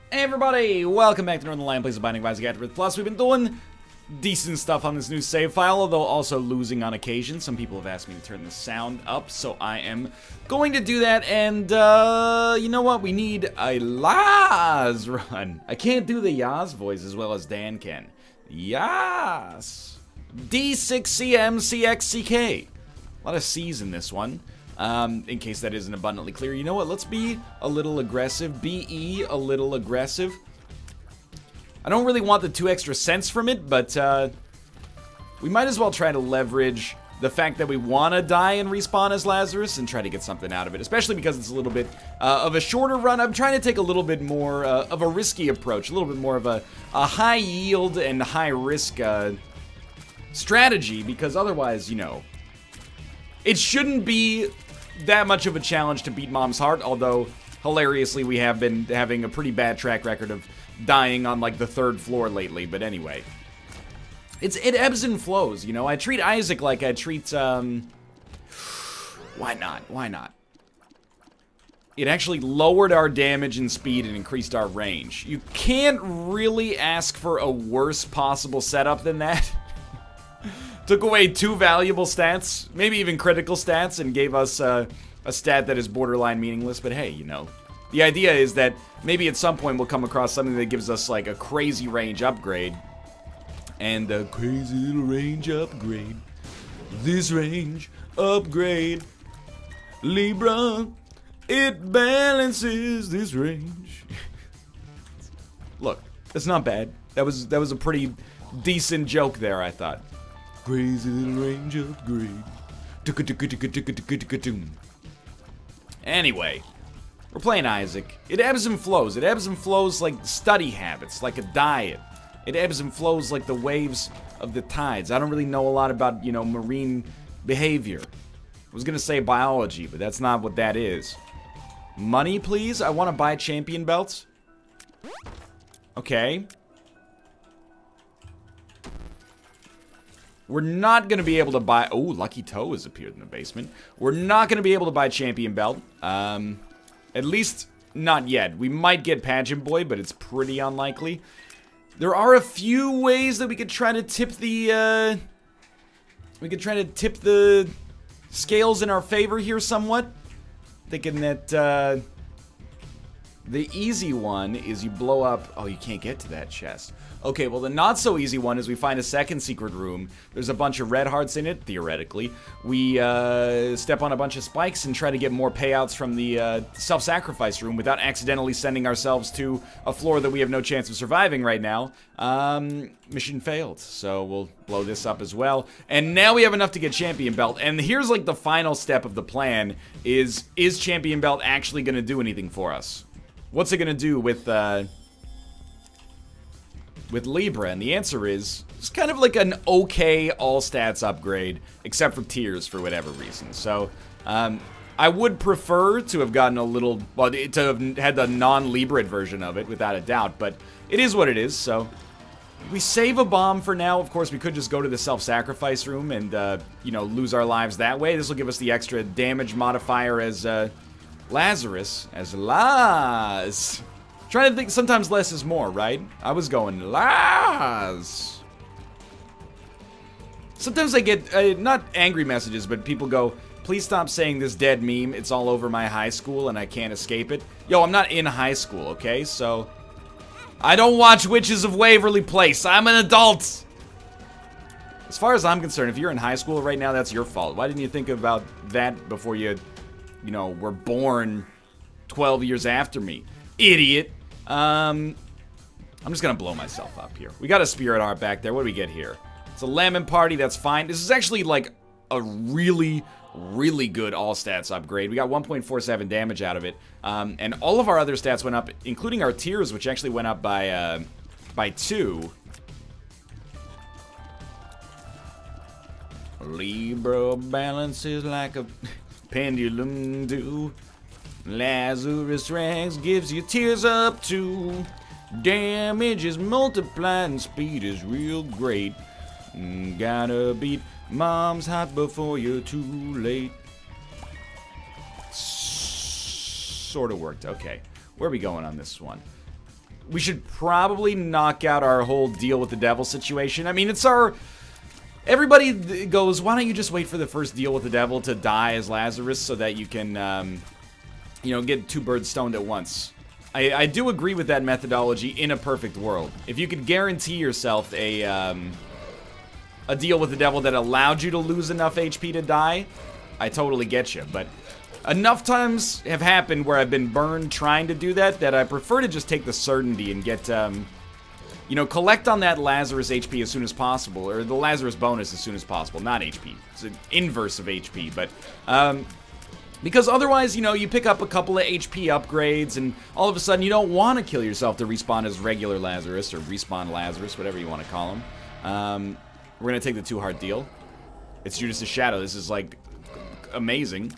Hey everybody, welcome back to Northernlion Plays of Binding of Isaac Afterbirth Plus. We've been doing decent stuff on this new save file, although also losing on occasion. Some people have asked me to turn the sound up, so I am going to do that. And, you know what? We need a Yas run. I can't do the Yas voice as well as Dan can. Yas. D6CMCXCK. A lot of C's in this one. In case that isn't abundantly clear. You know what? Let's be a little aggressive. BE, a little aggressive. I don't really want the 2 extra cents from it, but we might as well try to leverage the fact that we want to die and respawn as Lazarus and try to get something out of it, especially because it's a little bit of a shorter run. I'm trying to take a little bit more of a risky approach, a little bit more of a high yield and high risk strategy, because otherwise, you know, it shouldn't be that much of a challenge to beat Mom's Heart, although hilariously we have been having a pretty bad track record of dying on like the 3rd floor lately. But anyway, it ebbs and flows, you know. I treat Isaac like I treat why not? It actually lowered our damage and speed and increased our range. You can't really ask for a worse possible setup than that. Took away 2 valuable stats, maybe even critical stats, and gave us a stat that is borderline meaningless. But hey, you know, the idea is that maybe at some point we'll come across something that gives us like a crazy range upgrade. And a crazy little range upgrade. This range upgrade. Libra, it balances this range. Look, that's not bad. That was a pretty decent joke there, I thought. Crazy little range upgrade. Anyway, we're playing Isaac. It ebbs and flows. It ebbs and flows like study habits, like a diet. It ebbs and flows like the waves of the tides. I don't really know a lot about, you know, marine behavior. I was gonna say biology, but that's not what that is. Money, please? I want to buy champion belts. Okay. We're not going to be able to buy... Oh, Lucky Toe has appeared in the basement. We're not going to be able to buy Champion Belt. At least, not yet. We might get Pageant Boy, but it's pretty unlikely. There are a few ways that we could try to tip the... scales in our favor here somewhat. Thinking that, the easy one is you blow up... Oh, you can't get to that chest. Okay, well, the not-so-easy one is we find a second secret room. There's a bunch of red hearts in it, theoretically. We step on a bunch of spikes and try to get more payouts from the self-sacrifice room without accidentally sending ourselves to a floor that we have no chance of surviving right now. Mission failed, so we'll blow this up as well. And now we have enough to get Champion Belt. And here's, like, the final step of the plan is Champion Belt actually going to do anything for us? What's it going to do with Libra? And the answer is, it's kind of like an okay all-stats upgrade, except for tears for whatever reason. So, I would prefer to have gotten a little, well, to have had the non-Libra version of it, without a doubt, but it is what it is, so. We save a bomb for now. Of course, we could just go to the self-sacrifice room and, you know, lose our lives that way. This will give us the extra damage modifier as, Lazarus. As Laz. Trying to think, sometimes less is more, right? I was going, Laz. Sometimes I get, not angry messages, but people go, please stop saying this dead meme. It's all over my high school and I can't escape it. Yo, I'm not in high school, okay? So, I don't watch Witches of Waverly Place. I'm an adult. As far as I'm concerned, if you're in high school right now, that's your fault. Why didn't you think about that before you know, were born 12 years after me? Idiot. I'm just gonna blow myself up here. We got a Spirit Heart back there. What do we get here? It's a Lemon Party. That's fine. This is actually like a really, really good all-stats upgrade. We got 1.47 damage out of it. And all of our other stats went up, including our tears, which actually went up by 2. Libra balances like a pendulum do. Lazarus Rags gives you tears up too. Damage is multiplied and speed is real great. Gotta beat Mom's Heart before you're too late. Sort of worked. Okay. Where are we going on this one? we should probably knock out our whole deal with the devil situation. I mean, it's our... Everybody goes, why don't you just wait for the first deal with the devil to die as Lazarus so that you can, you know, get 2 birds stoned at once. I do agree with that methodology in a perfect world. If you could guarantee yourself a deal with the devil that allowed you to lose enough HP to die, I totally get you. But enough times have happened where I've been burned trying to do that I prefer to just take the certainty and get, you know, collect on that Lazarus HP as soon as possible, or the Lazarus bonus as soon as possible, not HP. It's an inverse of HP, but, because otherwise, you know, you pick up a couple of HP upgrades, and all of a sudden you don't want to kill yourself to respawn as regular Lazarus, or respawn Lazarus, whatever you want to call him. We're going to take the 2-heart deal. It's Judas' Shadow. This is, like, amazing.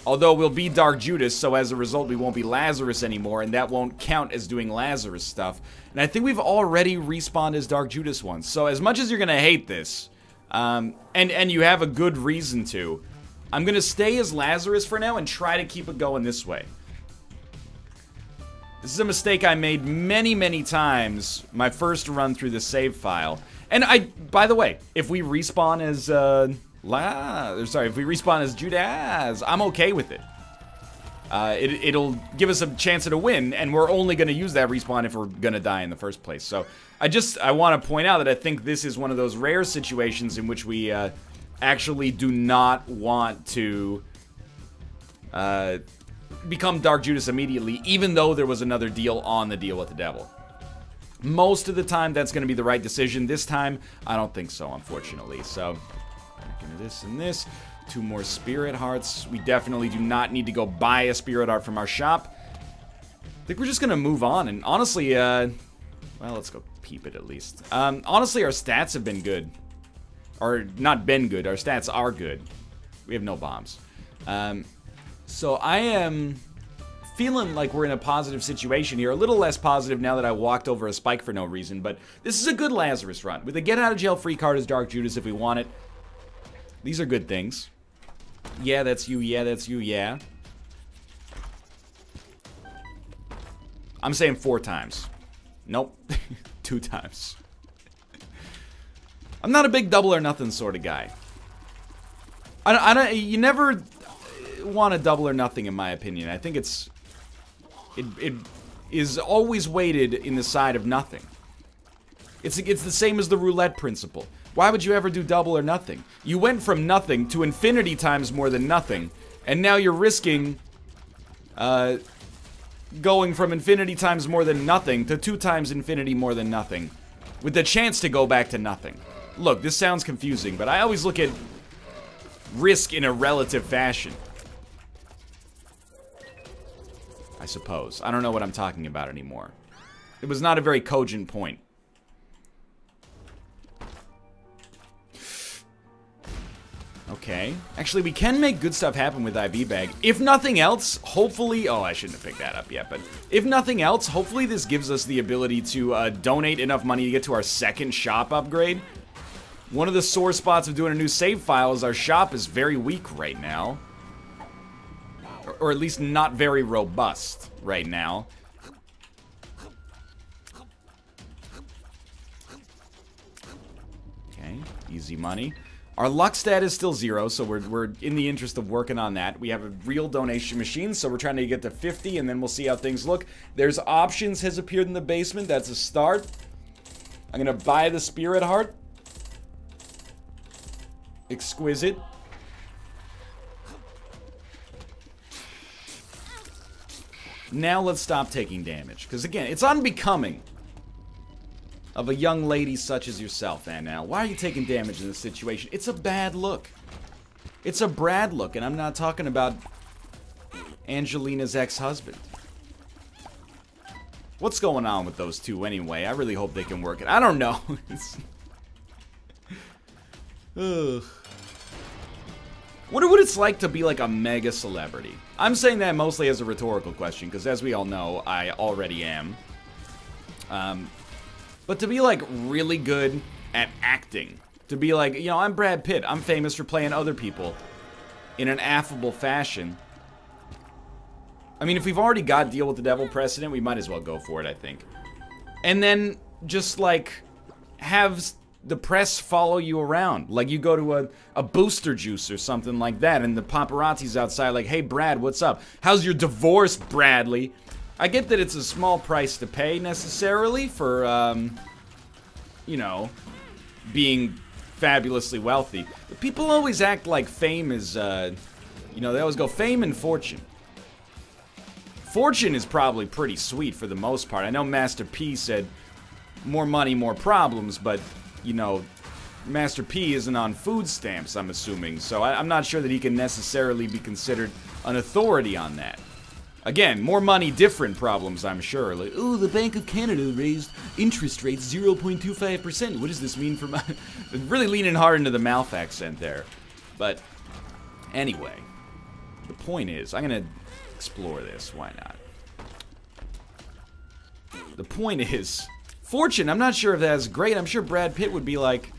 Although we'll be Dark Judas, so as a result we won't be Lazarus anymore, and that won't count as doing Lazarus stuff. And I think we've already respawned as Dark Judas once. So as much as you're gonna hate this, and you have a good reason to, I'm gonna stay as Lazarus for now and try to keep it going this way. This is a mistake I made many, many times my first run through the save file. And by the way, if we respawn as, if we respawn as Judas, I'm okay with it. It'll give us a chance at a win, and we're only going to use that respawn if we're going to die in the first place. So, I want to point out that I think this is one of those rare situations in which we, actually do not want to, become Dark Judas immediately, even though there was another deal on the deal with the devil. Most of the time, that's going to be the right decision. This time, I don't think so, unfortunately. So, back into this and this. 2 more Spirit Hearts. We definitely do not need to go buy a Spirit Heart from our shop. I think we're just going to move on. And honestly, well, let's go peep it at least. Honestly, our stats have been good. Or, not been good. Our stats are good. We have no bombs. So, I am feeling like we're in a positive situation here. A little less positive now that I walked over a spike for no reason. But this is a good Lazarus run. With a get-out-of-jail-free card as Dark Judas if we want it. These are good things. Yeah, that's you. Yeah, that's you. Yeah. I'm saying 4 times. Nope. 2 times. I'm not a big double or nothing sort of guy. You never want a double or nothing, in my opinion. I think it is always weighted in the side of nothing. It's the same as the roulette principle. Why would you ever do double or nothing? You went from nothing to infinity times more than nothing, and now you're risking going from infinity times more than nothing to 2 times infinity more than nothing, with the chance to go back to nothing. Look, this sounds confusing, but I always look at risk in a relative fashion. I suppose. I don't know what I'm talking about anymore. It was not a very cogent point. Okay. Actually, we can make good stuff happen with IV Bag. If nothing else, hopefully... Oh, I shouldn't have picked that up yet, but... If nothing else, hopefully this gives us the ability to donate enough money to get to our 2nd shop upgrade. One of the sore spots of doing a new save file is our shop is very weak right now. Or at least not very robust right now. Okay, easy money. Our luck stat is still 0, so we're in the interest of working on that. We have a real donation machine, so we're trying to get to 50, and then we'll see how things look. There's options has appeared in the basement. That's a start. I'm gonna buy the Spirit Heart. Exquisite. Now let's stop taking damage, because again, it's unbecoming of a young lady such as yourself, Annelle. Why are you taking damage in this situation? It's a bad look. It's a Brad look, and I'm not talking about Angelina's ex-husband. What's going on with those two anyway? I really hope they can work it. I don't know. Ugh. Wonder what it's like to be like a mega celebrity. I'm saying that mostly as a rhetorical question, because as we all know, I already am. But to be like really good at acting, to be like, you know, I'm Brad Pitt, I'm famous for playing other people in an affable fashion. I mean, if we've already got Deal with the Devil precedent, we might as well go for it, I think. And then just, like, have the press follow you around. Like, you go to a booster juice or something like that, and the paparazzi's outside like, hey, Brad, what's up? How's your divorce, Bradley? I get that it's a small price to pay, necessarily, for, you know, being fabulously wealthy. But people always act like fame is, you know, they always go fame and fortune. Fortune is probably pretty sweet for the most part. I know Master P said more money, more problems, but, you know, Master P isn't on food stamps, I'm assuming, so I'm not sure that he can necessarily be considered an authority on that. Again, more money, different problems, I'm sure. Like, oh, the Bank of Canada raised interest rates 0.25%. What does this mean for my... Really leaning hard into the Malf accent there. But, anyway, the point is, I'm gonna explore this, why not? The point is, fortune, I'm not sure if that's great. I'm sure Brad Pitt would be like,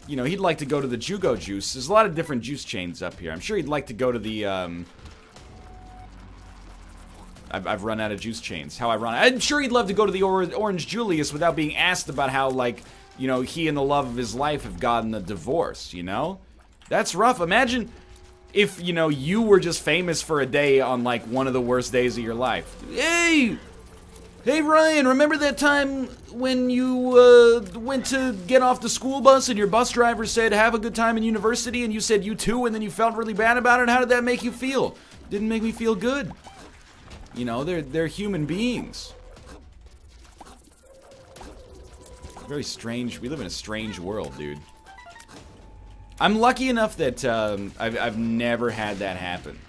you know, he'd like to go to the Jugo Juice. There's a lot of different juice chains up here. I'm sure he'd like to go to the, I've run out of juice chains. How ironic. I'm sure he'd love to go to the Orange Julius without being asked about how, like, you know, he and the love of his life have gotten a divorce, you know? That's rough. Imagine if, you know, you were just famous for a day on, like, one of the worst days of your life. Hey! Hey, Ryan, remember that time when you, went to get off the school bus and your bus driver said, have a good time in university, and you said you too, and then you felt really bad about it? How did that make you feel? Didn't make me feel good. You know, they're human beings. Very strange. We live in a strange world, dude. I'm lucky enough that I've never had that happen.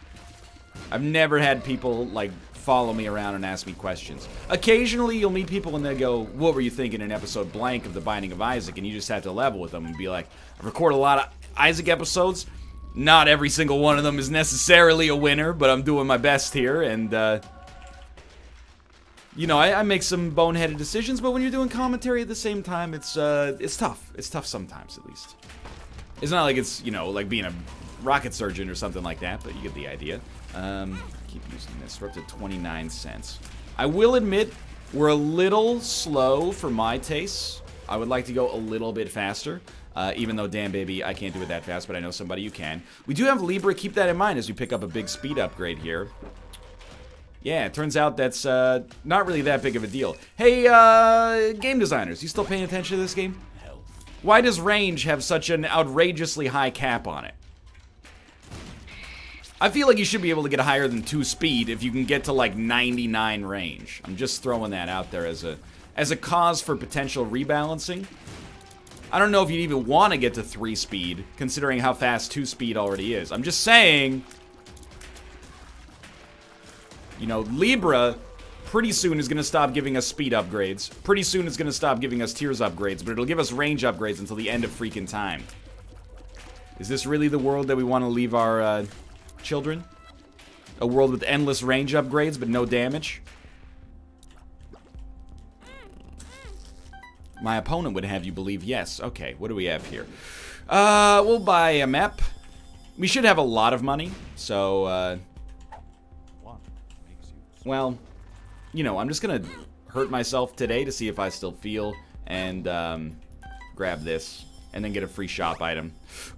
I've never had people, like, follow me around and ask me questions. Occasionally, you'll meet people and they go, what were you thinking in episode blank of The Binding of Isaac? And you just have to level with them and be like, I record a lot of Isaac episodes. Not every single one of them is necessarily a winner, but I'm doing my best here, and, you know, I make some boneheaded decisions, but when you're doing commentary at the same time, it's tough. It's tough sometimes, at least. It's not like it's, you know, like being a rocket surgeon or something like that, but you get the idea. Keep using this. We're up to 29 cents. I will admit, we're a little slow for my tastes. I would like to go a little bit faster, even though, damn baby, I can't do it that fast, but I know somebody who can. We do have Libra. Keep that in mind as we pick up a big speed upgrade here. Yeah, it turns out that's not really that big of a deal. Hey, game designers, you still paying attention to this game? Why does range have such an outrageously high cap on it? I feel like you should be able to get higher than 2 speed if you can get to, like, 99 range. I'm just throwing that out there as a cause for potential rebalancing. I don't know if you'd even want to get to 3 speed, considering how fast 2 speed already is. I'm just saying, you know, Libra pretty soon is going to stop giving us speed upgrades. Pretty soon it's going to stop giving us tiers upgrades, but it'll give us range upgrades until the end of freaking time. Is this really the world that we want to leave our, children? A world with endless range upgrades, but no damage? My opponent would have you believe yes. Okay, what do we have here? We'll buy a map. We should have a lot of money, so, well, you know, I'm just gonna hurt myself today to see if I still feel, and, grab this, and then get a free shop item.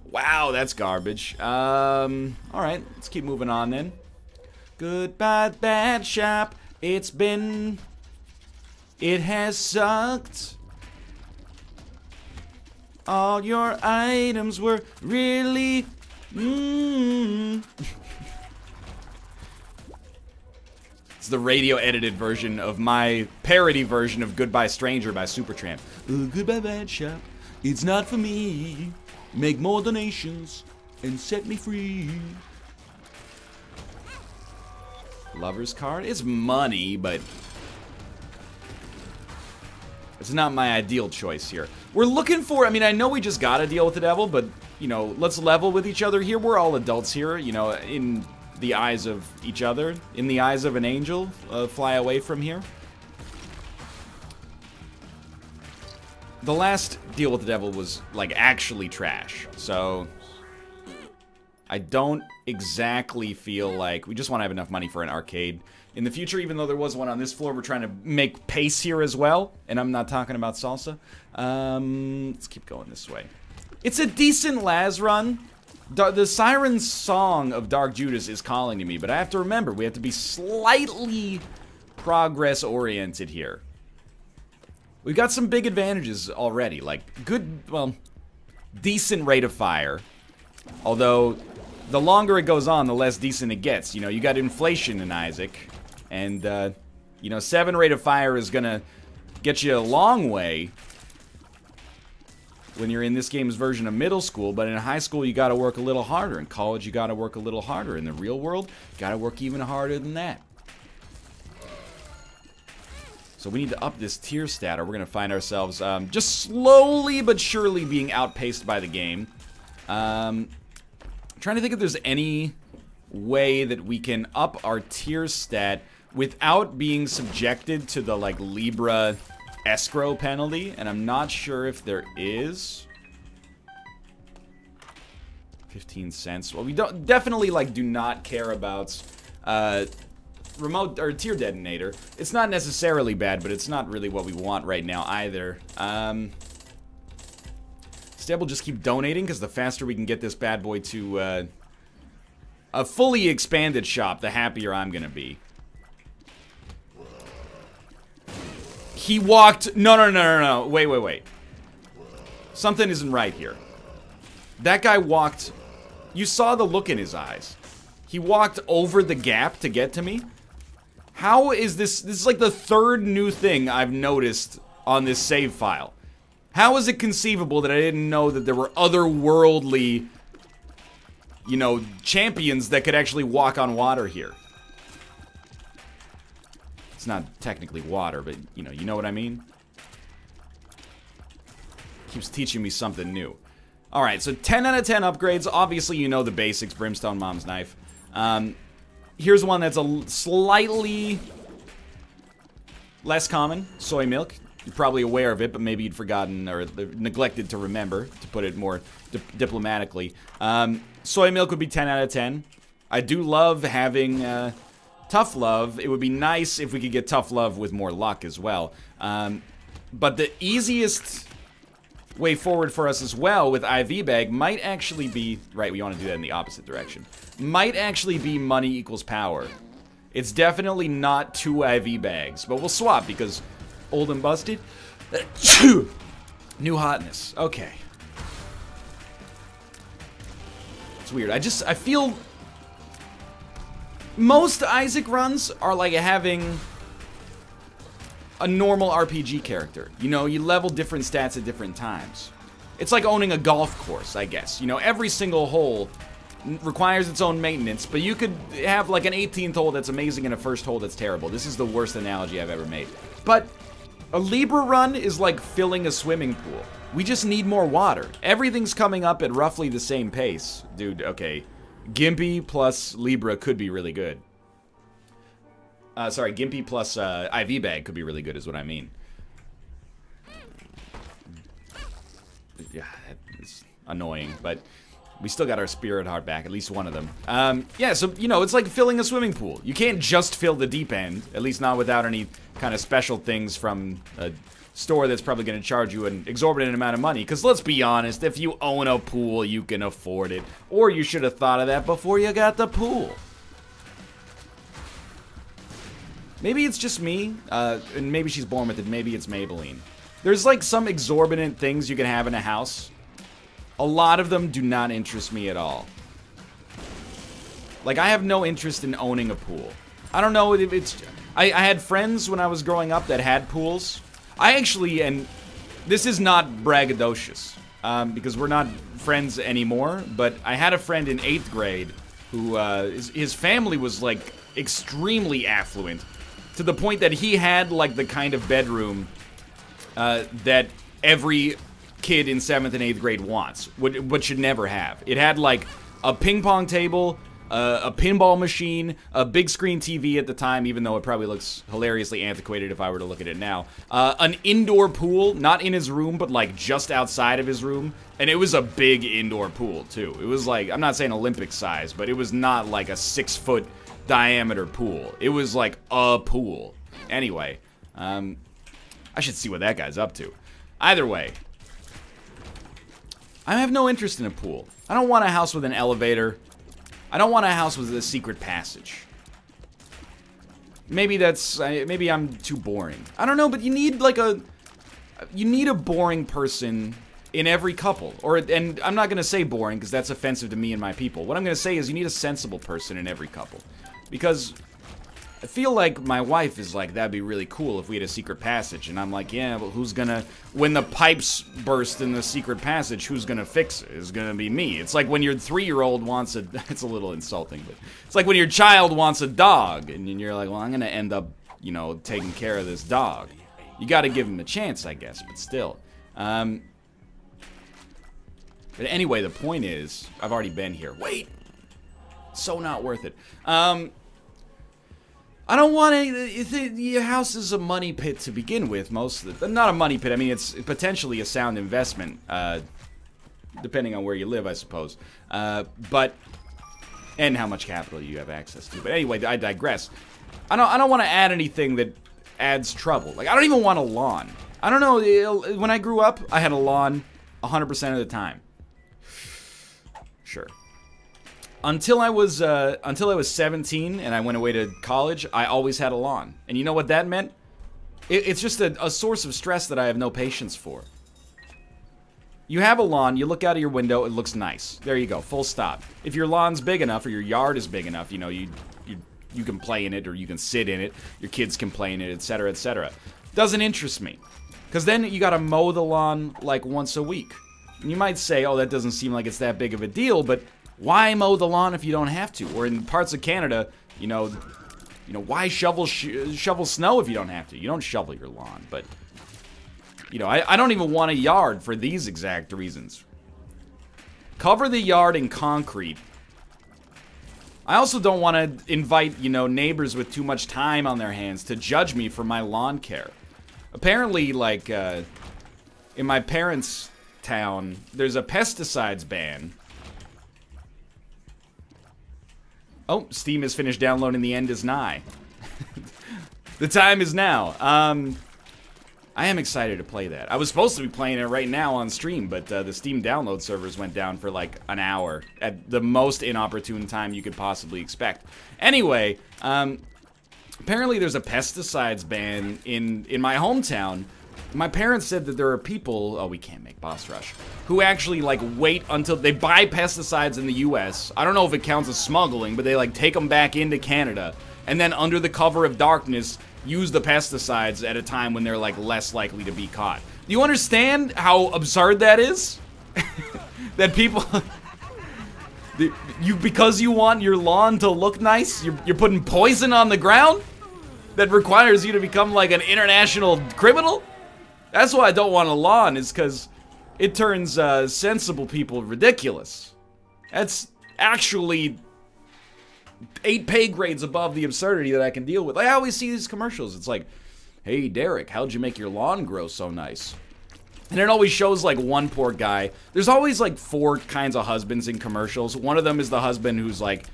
Wow, that's garbage. Alright, let's keep moving on then. Goodbye, bad shop. It has sucked. All your items were really, It's the radio edited version of my parody version of Goodbye Stranger by Supertramp. Goodbye, bad shop. It's not for me. Make more donations and set me free. Lover's card? It's money, but it's not my ideal choice here. We're looking for, I mean, I know we just gotta deal with the devil, but, you know, let's level with each other here. We're all adults here, you know, in the eyes of each other. In the eyes of an angel, fly away from here. The last deal with the devil was, like, actually trash, so I don't exactly feel like... We just want to have enough money for an arcade in the future, even though there was one on this floor. We're trying to make pace here as well, and I'm not talking about salsa. Let's keep going this way. It's a decent Laz run. The Siren Song of Dark Judas is calling to me, but I have to remember, we have to be slightly progress-oriented here. We've got some big advantages already, like good, well, decent rate of fire. Although, the longer it goes on, the less decent it gets. You know, you got inflation in Isaac, and, you know, 7 rate of fire is gonna get you a long way when you're in this game's version of middle school, but in high school you gotta work a little harder. In college you gotta work a little harder. In the real world, you gotta work even harder than that. So we need to up this tier stat, or we're gonna find ourselves just slowly but surely being outpaced by the game. I'm trying to think if there's any way that we can up our tier stat without being subjected to the, like, Libra escrow penalty, and I'm not sure if there is. 15 cents. Well, we don't definitely, like, do not care about remote or tier detonator. It's not necessarily bad, but it's not really what we want right now either. Instead, we'll just keep donating, because the faster we can get this bad boy to a fully expanded shop, the happier I'm gonna be. He walked... No. Wait. Something isn't right here. That guy walked... You saw the look in his eyes. He walked over the gap to get to me. How is this... This is like the 3rd new thing I've noticed on this save file. How is it conceivable that I didn't know that there were otherworldly, you know, champions that could actually walk on water here? It's not technically water, but, you know what I mean? Keeps teaching me something new. Alright, so 10 out of 10 upgrades. Obviously, you know the basics. Brimstone Mom's Knife. Here's one that's a slightly less common. Soy Milk. You're probably aware of it, but maybe you'd forgotten or neglected to remember, to put it more diplomatically. Soy Milk would be 10 out of 10. I do love having... Tough Love. It would be nice if we could get Tough Love with more luck as well. But the easiest way forward for us as well with IV Bag might actually be... Right, we want to do that in the opposite direction. Might actually be money equals power. It's definitely not 2 IV Bags, but we'll swap because old and busted. New hotness. Okay. It's weird. I feel... Most Isaac runs are like having a normal RPG character. You know, you level different stats at different times. It's like owning a golf course, I guess. You know, every single hole requires its own maintenance, but you could have like an 18th hole that's amazing and a first hole that's terrible. This is the worst analogy I've ever made. But a Libra run is like filling a swimming pool. We just need more water. Everything's coming up at roughly the same pace. Dude, okay. Gimpy plus Libra could be really good. Sorry, Gimpy plus IV Bag could be really good is what I mean. Yeah, it's annoying, but we still got our Spirit Heart back, at least one of them. Yeah, so, you know, it's like filling a swimming pool. You can't just fill the deep end, at least not without any kind of special things from a store that's probably going to charge you an exorbitant amount of money. Because let's be honest, if you own a pool, you can afford it. Or you should have thought of that before you got the pool. Maybe it's just me, and maybe she's born with it, maybe it's Maybelline. There's like some exorbitant things you can have in a house. A lot of them do not interest me at all. Like, I have no interest in owning a pool. I don't know if it's... I had friends when I was growing up that had pools. I actually, and this is not braggadocious, because we're not friends anymore, but I had a friend in 8th grade who, his family was, like, extremely affluent, to the point that he had, like, the kind of bedroom that every kid in 7th and 8th grade wants, but should never have. It had, like, a ping pong table, a pinball machine, a big screen TV at the time, even though it probably looks hilariously antiquated if I were to look at it now. An indoor pool, not in his room, but like just outside of his room. And it was a big indoor pool too. It was like, I'm not saying Olympic size, but it was not like a 6-foot diameter pool. It was like a pool. Anyway, I should see what that guy's up to. Either way, I have no interest in a pool. I don't want a house with an elevator. I don't want a house with a secret passage. Maybe maybe I'm too boring. I don't know, but you need like you need a boring person in every couple. And I'm not gonna say boring because that's offensive to me and my people. What I'm gonna say is you need a sensible person in every couple. Because I feel like my wife is like, that'd be really cool if we had a secret passage. And I'm like, yeah, but who's gonna, when the pipes burst in the secret passage, who's gonna fix it? It's gonna be me. It's like when your 3-year-old wants a, it's a little insulting, but it's like when your child wants a dog, and you're like, well, I'm gonna end up, you know, taking care of this dog. You gotta give him a chance, I guess, but still. But anyway, the point is, I've already been here. Wait! So not worth it. I don't want your house is a money pit to begin with, most of the, not a money pit, I mean, it's potentially a sound investment, depending on where you live, I suppose, but, and how much capital you have access to, but anyway, I digress. I don't want to add anything that adds trouble, like, I don't even want a lawn. I don't know, when I grew up, I had a lawn 100% of the time. Sure. Until I was 17 and I went away to college, I always had a lawn. And you know what that meant? It's just a source of stress that I have no patience for. You have a lawn, you look out of your window, it looks nice. There you go, full stop. If your lawn's big enough or your yard is big enough, you know, you can play in it or you can sit in it, your kids can play in it, etc., etc. Doesn't interest me. Because then you gotta mow the lawn like once a week. And you might say, oh, that doesn't seem like it's that big of a deal, but why mow the lawn if you don't have to? Or in parts of Canada, you know, why shovel snow if you don't have to? You don't shovel your lawn, but, you know, I don't even want a yard for these exact reasons. Cover the yard in concrete. I also don't want to invite, you know, neighbors with too much time on their hands to judge me for my lawn care. Apparently, like, in my parents' town, there's a pesticides ban. Oh, Steam has finished downloading The End Is Nigh. The time is now. I am excited to play that. I was supposed to be playing it right now on stream, but the Steam download servers went down for like an hour at the most inopportune time you could possibly expect. Anyway, apparently there's a pesticides ban in my hometown. My parents said that there are people, oh, we can't make boss rush, who actually, like, wait until they buy pesticides in the US. I don't know if it counts as smuggling, but they, like, take them back into Canada, and then under the cover of darkness, use the pesticides at a time when they're, like, less likely to be caught. Do you understand how absurd that is? That people... because you want your lawn to look nice, you're putting poison on the ground? That requires you to become, like, an international criminal? That's why I don't want a lawn, is because it turns sensible people ridiculous. That's actually 8 pay grades above the absurdity that I can deal with. I always see these commercials. It's like, hey, Derek, how'd you make your lawn grow so nice? And it always shows, like, one poor guy. There's always, like, 4 kinds of husbands in commercials. One of them is the husband who's, like,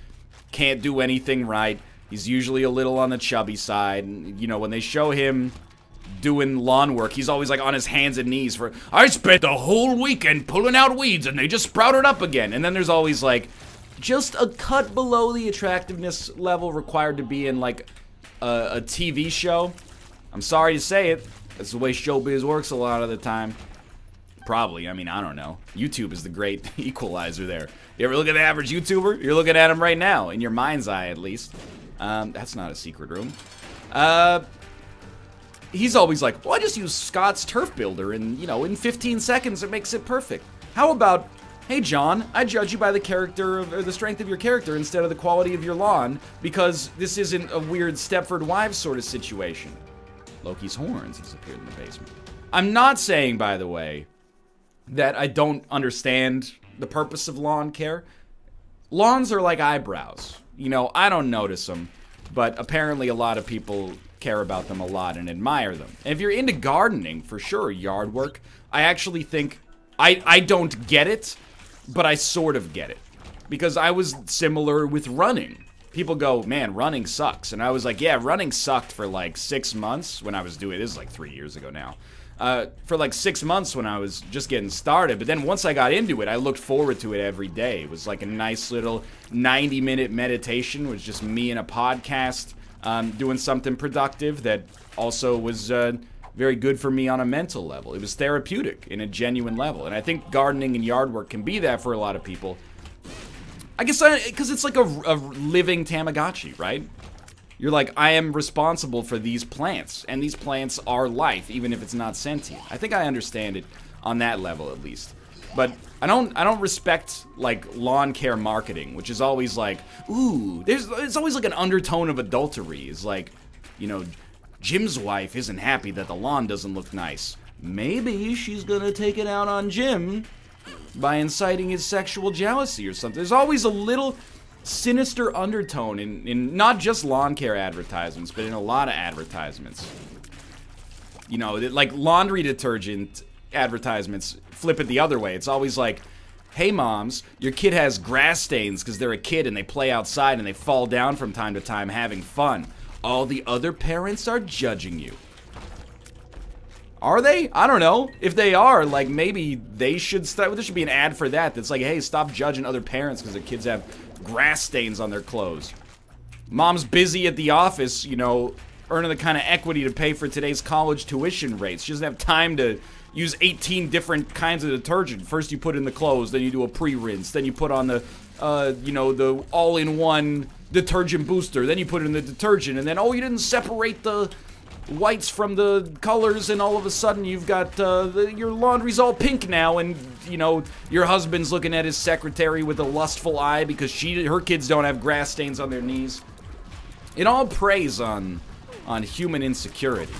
can't do anything right. He's usually a little on the chubby side. And, you know, when they show him doing lawn work, he's always like on his hands and knees for, I spent the whole weekend pulling out weeds and they just sprouted up again. And then there's always like just a cut below the attractiveness level required to be in like a TV show. I'm sorry to say it, that's the way showbiz works a lot of the time. Probably, I mean, I don't know. YouTube is the great equalizer there. You ever look at the average YouTuber? You're looking at him right now, in your mind's eye at least. That's not a secret room. He's always like, well, I just use Scott's Turf Builder, and, you know, in 15 seconds it makes it perfect. How about, hey, John, I judge you by the character, or the strength of your character instead of the quality of your lawn, because this isn't a weird Stepford Wives sort of situation. Loki's horns disappeared in the basement. I'm not saying, by the way, that I don't understand the purpose of lawn care. lawns are like eyebrows. You know, I don't notice them, but apparently a lot of people care about them a lot and admire them. And if you're into gardening, for sure, yard work, I actually think, I don't get it, but I sort of get it. Because I was similar with running. People go, man, running sucks. And I was like, yeah, running sucked for like 6 months when I was doing, this is like 3 years ago now. For like 6 months when I was just getting started. But then once I got into it, I looked forward to it every day. It was like a nice little 90-minute meditation. It was just me and a podcast doing something productive that also was very good for me on a mental level. It was therapeutic in a genuine level. And I think gardening and yard work can be that for a lot of people. I guess because it's like a living Tamagotchi, right? You're like, I am responsible for these plants, and these plants are life, even if it's not sentient. I think I understand it on that level, at least. But I don't respect, like, lawn care marketing, which is always like, ooh, it's always like an undertone of adultery. It's like, you know, Jim's wife isn't happy that the lawn doesn't look nice. Maybe she's gonna take it out on Jim by inciting his sexual jealousy or something. There's always a little sinister undertone in not just lawn care advertisements, but in a lot of advertisements. You know, like laundry detergent advertisements flip it the other way. It's always like, hey moms, your kid has grass stains because they're a kid and they play outside and they fall down from time to time having fun. All the other parents are judging you. Are they? I don't know. If they are, like, maybe they should start. There should be an ad for that that's like, hey, stop judging other parents because their kids have grass stains on their clothes. Mom's busy at the office, you know, earning the kind of equity to pay for today's college tuition rates. She doesn't have time to use 18 different kinds of detergent. First you put in the clothes, then you do a pre-rinse, then you put on the, you know, the all-in-one detergent booster, then you put it in the detergent, and then, oh, you didn't separate the whites from the colors, and all of a sudden you've got your laundry's all pink now, and you know your husband's looking at his secretary with a lustful eye because her kids don't have grass stains on their knees. It all preys on human insecurity.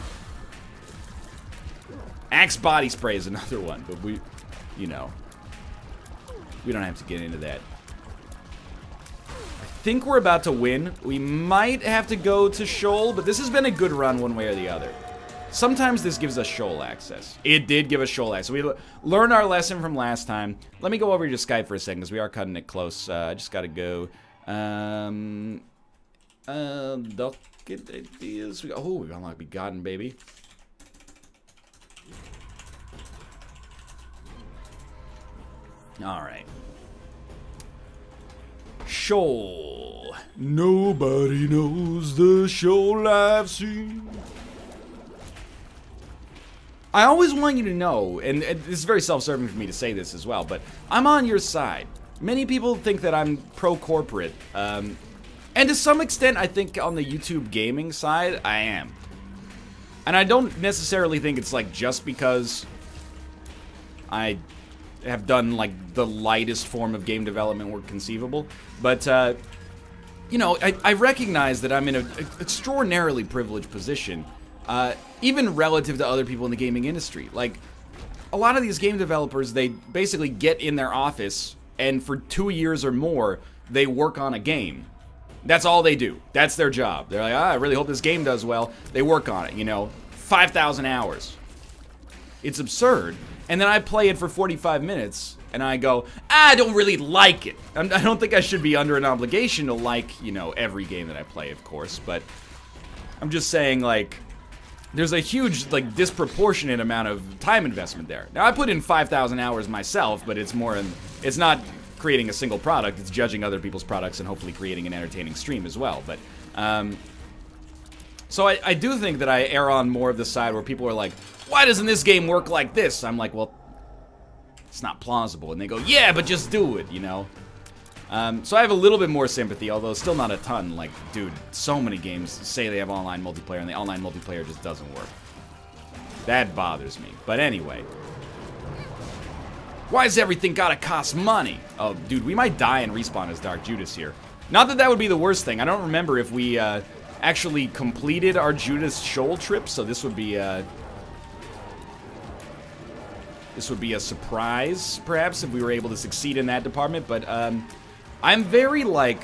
Axe body spray is another one, but we don't have to get into that. I think we're about to win. We might have to go to Shoal, but this has been a good run one way or the other. Sometimes this gives us Shoal access. It did give us Shoal access. We learned our lesson from last time. Let me go over to Skype for a second, because we are cutting it close. I just gotta go. Docket ideas. Oh, we unlocked Begotten, baby. Alright. Shoal. Nobody knows the shoal I've seen. I always want you to know, and this is very self-serving for me to say this as well, but I'm on your side. Many people think that I'm pro-corporate, and to some extent, I think on the YouTube gaming side, I am. And I don't necessarily think it's like just because I have done like the lightest form of game development work conceivable, but you know, I recognize that I'm in an extraordinarily privileged position, even relative to other people in the gaming industry. Like, a lot of these game developers, they basically get in their office, and for 2 years or more, they work on a game. That's all they do. That's their job. They're like, I really hope this game does well. They work on it, you know, 5,000 hours. It's absurd. And then I play it for 45 minutes, and I go, I don't really like it. I don't think I should be under an obligation to like, you know, every game that I play, of course, but I'm just saying, like, there's a huge, like, disproportionate amount of time investment there. Now, I put in 5,000 hours myself, but it's more in, it's not creating a single product, it's judging other people's products and hopefully creating an entertaining stream as well, but, so I do think that I err on more of the side where people are like, why doesn't this game work like this? I'm like, well, it's not plausible. And they go, yeah, but just do it, you know? So I have a little bit more sympathy, although still not a ton. Like, dude, so many games say they have online multiplayer, and the online multiplayer just doesn't work. That bothers me. But anyway. Why does everything gotta cost money? Oh, dude, we might die and respawn as Dark Judas here. Not that that would be the worst thing. I don't remember if we, actually completed our Judas Shoal trip, so this would be a surprise, perhaps, if we were able to succeed in that department, but, I'm very, like...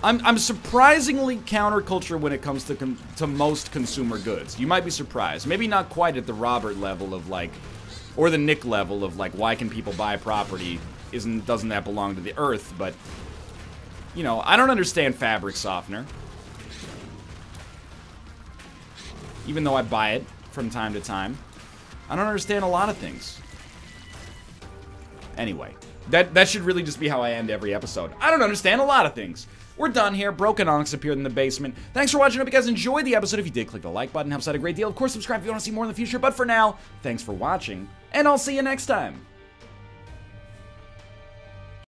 I'm surprisingly counterculture when it comes to most consumer goods. You might be surprised. Maybe not quite at the Robert level of, like... Or the Nick level of, like, why can people buy property? Doesn't that belong to the earth? But, you know, I don't understand fabric softener. Even though I buy it from time to time. I don't understand a lot of things. Anyway, that should really just be how I end every episode. I don't understand a lot of things. We're done here. Broken Onyx appeared in the basement. Thanks for watching. I hope you guys enjoyed the episode. If you did, click the like button. Helps out a great deal. Of course, subscribe if you want to see more in the future. But for now, thanks for watching, and I'll see you next time.